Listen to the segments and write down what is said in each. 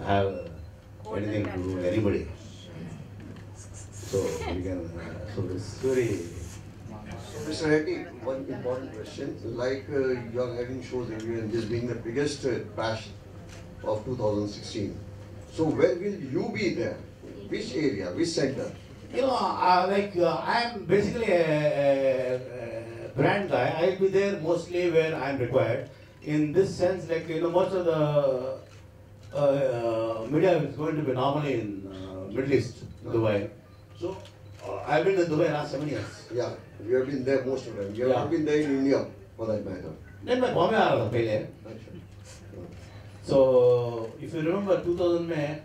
have anything to do with anybody. So we can. So it's very. Mr. Reddy, one important question. Like you are having shows everywhere, and this being the biggest bash of 2016. So where will you be there? Which area? Which center? You know, I am basically a brand guy. I'll be there mostly where I am required. In this sense, like most of the media is going to be normally in Middle East, Dubai. So I've been in Dubai last 7 years. Yeah, you have been there most of them. You have not been there in India, for that matter. Then my Bombay aa raha tha pehle. So if you remember 2000 mein,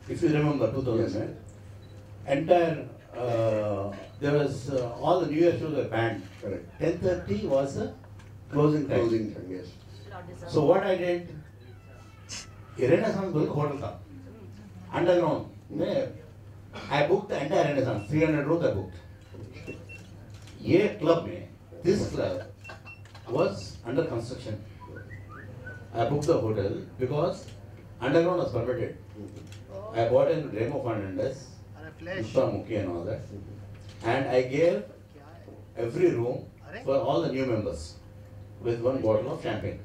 Yes. entire there was all the New Year shows were banned. Correct. 10:30 was the closing time. Closing time, yes. So what I did, Renaissance hotel tha, underground. I booked the entire Renaissance, 300 rooms I booked. This club was under construction. I booked the hotel because underground was permitted. I bought in Remo Fernandez, Mukhi and all that. And I gave every room for all the new members with one bottle of champagne.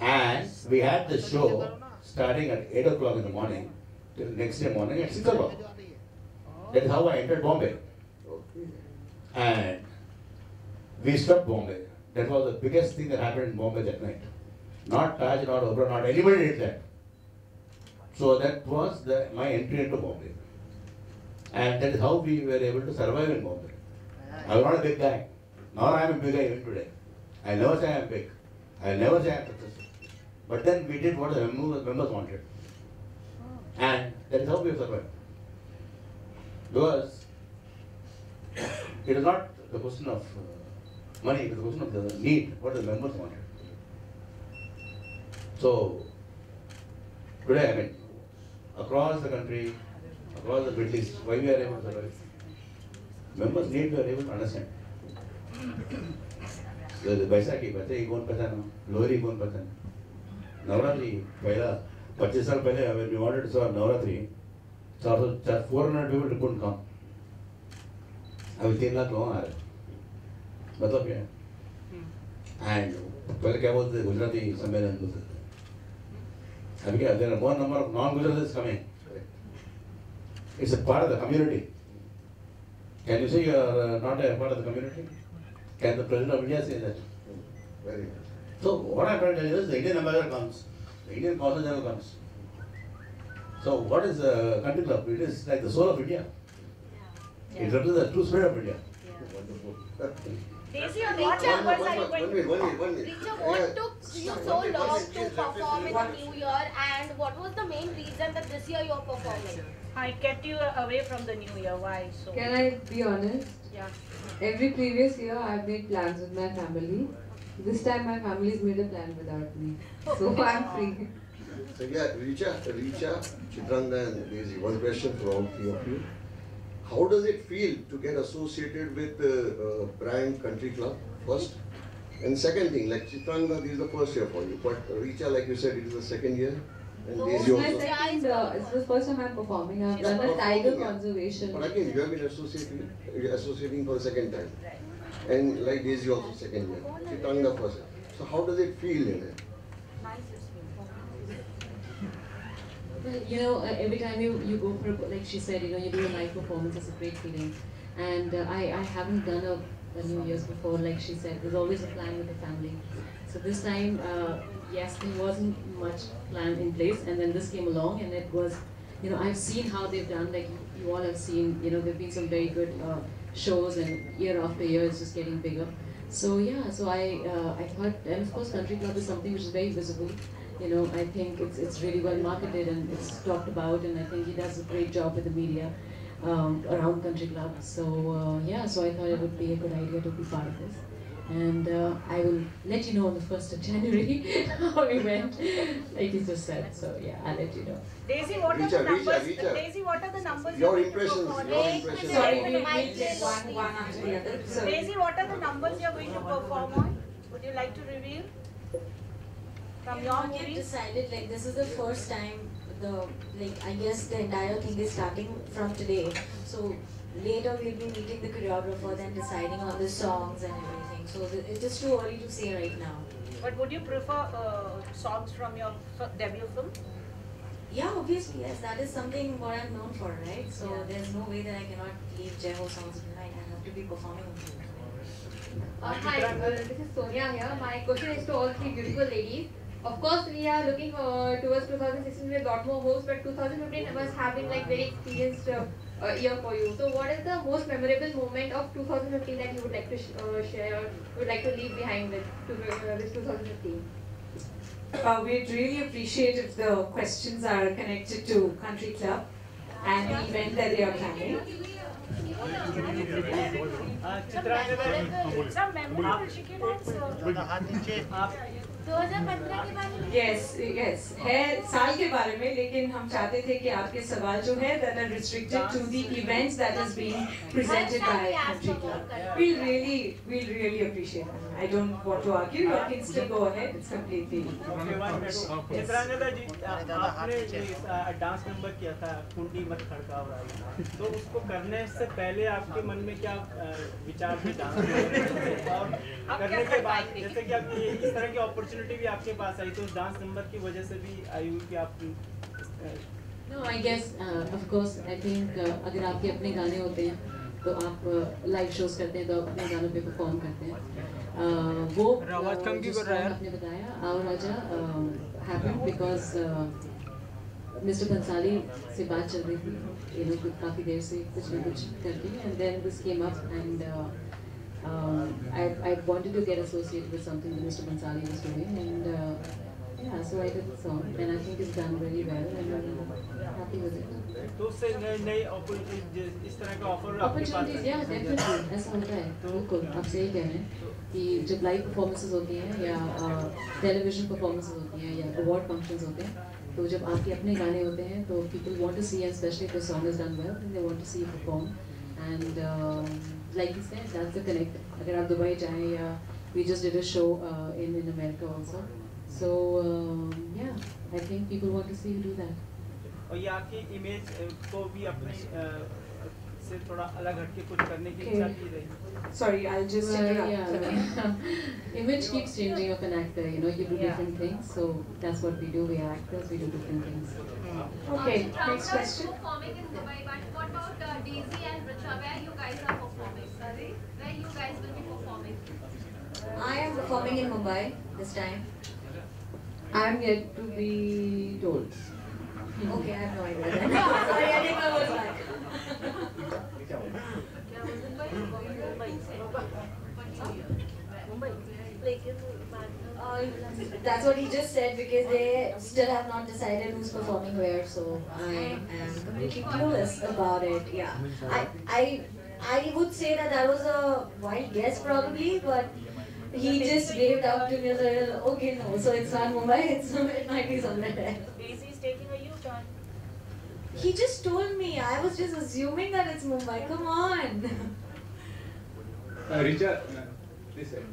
And we had the show starting at 8 o'clock in the morning till next day morning at 6 o'clock. That is how I entered Bombay. And we struck Bombay. That was the biggest thing that happened in Bombay that night. Not Taj, not Oberoi, not anybody did that. So that was my entry into Bombay. And that is how we were able to survive in Bombay. I was not a big guy. Nor I am a big guy even today. I never say I am big. I never say I am successful. But then we did what the members wanted. And that is how we have survived. Because it is not the question of money, it is the question of the need, what the members wanted. So, today, I mean, across the country, across the Middle East, why we are able to survive? Members need to be able to understand. The Baisakhi, Baisakhi कौन पता ना, Lohri कौन पता ना, Navratri पहला 25 साल पहले when we wanted to serve Navratri, 400 people couldn't come. अभी 3 लाख लोग आ रहे, मतलब क्या है? And पहले क्या बोलते थे गुजराती सम्मेलन बोलते थे. अभी क्या? There are more number of non-Gujaratis coming. It's a part of the community. Can you say you are not a part of the community? Can the President of India say that? Very good. So what I'm trying to tell you is the Indian ambassador comes, the Indian consul general comes. So what is the country club? It is like the soul of India. It represents the true spirit of India. Wonderful. Daisy, what numbers are you going to One minute. Richa, what took you so long to perform in the new year, and what was the main reason that this year you're performing? I kept you away from the new year. Why so? Can I be honest? Yeah. Every previous year I've made plans with my family. This time my family's made a plan without me. So I'm free. So yeah, Richa, Chitrangda and Daisy, one question for all three of you. How does it feel to get associated with brand Country Club first? And second thing, like Chitrangda, this is the first year for you, but Richa, like you said, it is the second year. And No, Daisy it's my also. second, it's the first time I'm performing. I've done a tiger conservation. But again, you have been associating for the second time. And like Daisy also second year. Chitrangda first year. So how does it feel in it? Well, you know, every time you go for, like she said, you know, you do a live performance, it's a great feeling. And I haven't done a New Year's before, like she said. There's always a plan with the family. So this time, yes, there wasn't much plan in place, and then this came along, and it was, you know, I've seen how they've done, like you all have seen, you know, there've been some very good shows, and year after year it's just getting bigger. So yeah, so I thought, and of course Country Club is something which is very visible. You know, I think it's really well marketed and it's talked about, and I think he does a great job with the media around Country Club. So yeah, so I thought it would be a good idea to be part of this. And I will let you know on the 1st of January how it went, like you just said. So yeah, I'll let you know. Daisy, what are the numbers? Daisy, what are the numbers? Your impressions. Sorry, we'll take one after the other. Sorry. Daisy, what are the numbers you're going to perform on? Would you like to reveal? From You your not yet movies? decided, like this is the first time I guess the entire thing is starting from today. So later we'll be meeting the choreographer, then deciding on the songs and everything. So it is too early to say right now. But would you prefer songs from your debut film? Yeah, obviously, yes. That is something what I'm known for, right? So there's no way that I cannot leave Jai Ho songs behind. I have to be performing with you. Hi, this is Sonia here. My question is to all three beautiful ladies. Of course, we are looking towards 2016 with a lot more hopes, but 2015 must have been like very experienced year for you. So, what is the most memorable moment of 2015 that you would like to share, or would like to leave behind with this 2015? We'd really appreciate if the questions are connected to Country Club and the event that they are planning. Some memorable chicken dance. 2015 के बारे में? Yes, है साल के बारे में, लेकिन हम चाहते थे कि आपके सवाल जो है that are restricted to the events that is being presented by Country Club. We'll really appreciate it. I don't want to argue. You can still go ahead. It's completely. Chitrangada जी, आपने डांस नंबर किया था कुंडी मत खड़काओ राई, तो उसको करने से पहले आपके मन में क्या विचार थे डांस और करने के बाद जैसे कि आप इस तरह की अपॉर्चुनिटी भी आपके पास आई, तो उस डांस नंबर की वजह से भी आई हुई कि आप No, I guess of course I think अगर आपके अपने गाने होते हैं तो आप लाइव शोज करते हैं तो अपने गानों पे परफॉर्म करते हैं। वो आपने बताया आओ राजा happened because Mr. Bhansali से बात चल रही थी काफ़ी देर से कुछ न कुछ करके, and then this came up and I wanted to get associated with something that Mr. Bhansali was doing, and yeah, so I did the song and I think it's done really well and I'm happy with it. तो उससे नई opportunities इस तरह का offer आपके पास Opportunities, yeah, definitely ऐसा होता है, बिल्कुल आप सही कह रहे हैं कि जब लाइव परफॉर्मेंसेस होती हैं या टेलीविजन परफॉर्मेंसेस होती हैं या अवार्ड फंक्शंस होते हैं, तो जब आपके अपने गाने होते हैं तो people want to see, and especially if the song is done well, then they want to see you perform, and like you said, that's the connect. अगर आप दुबई जाएं या we just did a show in America also, so yeah, I think people want to see you do that. और ये आपकी image को भी अपने से थोड़ा अलग हटके कुछ करने की इच्छा की रही। Sorry, I'll just image keeps changing of an actor. You do different things, so that's what we do. We are actors. We do different things. Okay, next question. Performing in Dubai, but what about Daisy and Richa? Where you guys are performing? Where you guys will be performing? I am performing in Mumbai this time. I'm yet to be told. Okay, I have no idea. Sorry, I didn't know what it was like. That's what he just said, because they still have not decided who's performing where, so I am completely clueless about it. Yeah, I would say that was a wild guess probably, but he just waved out to me and said, okay, no, so it's not Mumbai, it might be somewhere else. Daisy is taking a U-turn. He just told me. I was just assuming that it's Mumbai. Come on. Richa, listen.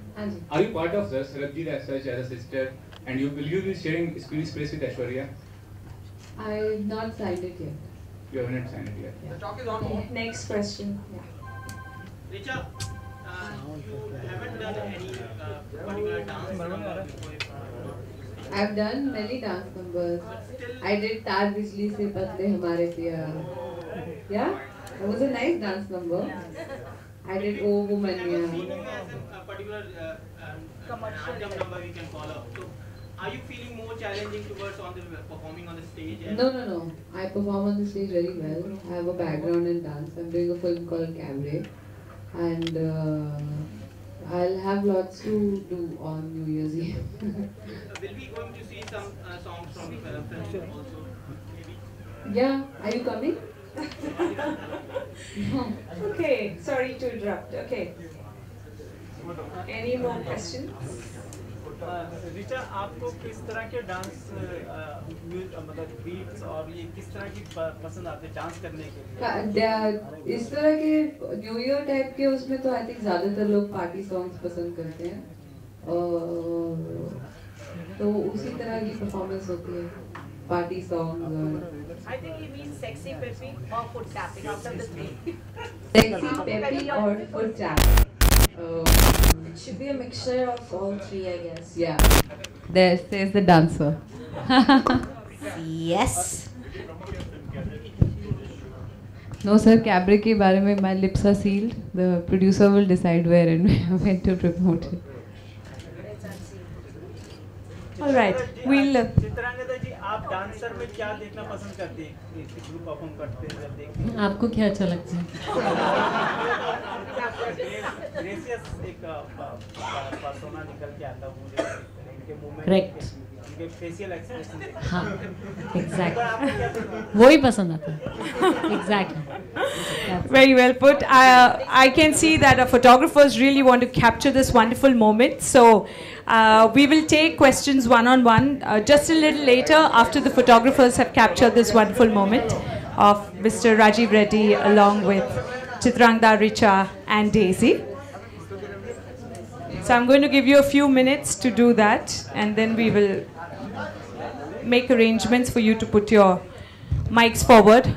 Are you part of the Sarabjit as such, as a sister, and will you be sharing screen space with Aishwarya? I've not signed it yet. You haven't signed it yet. The talk is on. Next question. Richa, you haven't done any particular dance number before? I've done many dance numbers. I did Taar Bijli Se Patle Hamare Piya. Yeah, it was a nice dance number. I did Oh Woman. As a particular commercial number we can follow. So, are you feeling more challenging towards performing on the stage? No. I perform on the stage very well. I have a background in dance. I'm doing a film called Cabaret, and I'll have lots to do on New Year's Eve. Will we going to see some songs from film also? Maybe. Yeah, are you coming? Okay, sorry to interrupt. Okay. Any more questions? Richa, आपको किस तरह के dance मतलब beats और ये किस तरह की पसंद आते हैं डांस करने के लिए? इस तरह के न्यू ईयर टाइप के उसमें तो आई थिंक ज़्यादातर लोग पार्टी सॉन्ग्स पसंद करते हैं, और तो उसी तरह की परफॉर्मेंस होती है, पार्टी सॉन्ग्स और I think he means sexy, peppy or foot tapping out of the three. sexy, peppy or foot tap. It should be a mixture of all three, I guess. Yeah. There says the dancer. Yes. No sir, Cabaret के बारे में my lips are sealed. The producer will decide where and when to promote it. All right, we'll. Chitrangada जी, आप dancer में क्या देखना पसंद करती हैं? ग्रुप परफॉर्म करते हैं जब देखते हैं। आपको क्या अच्छा लगता है? ग्रेसियस एक पर्सोना निकल के आता है मुझे, इनके मूवमेंट, Correct. इनके फेशियल एक्सप्रेशन। हाँ, exactly. वही पसंद आता है। Exactly. Very well put. I can see that our photographers really want to capture this wonderful moment. So we will take questions one-on-one just a little later after the photographers have captured this wonderful moment of Mr. Rajiv Reddy along with Chitrangda, Richa and Daisy. So I'm going to give you a few minutes to do that, and then we will make arrangements for you to put your mics forward.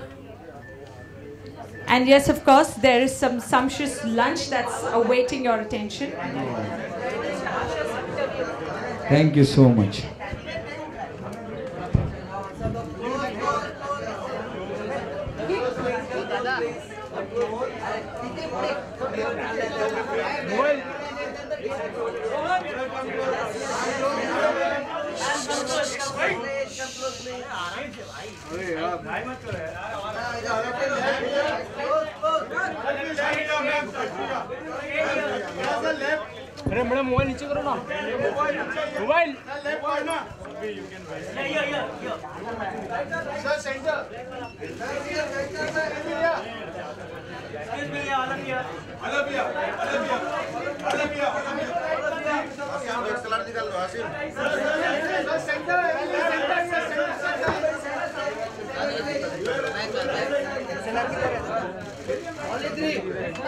And yes, of course, there is some sumptuous lunch that's awaiting your attention. Thank you so much. अरे madam mobile नीचे करो ना, mobile sir centre centre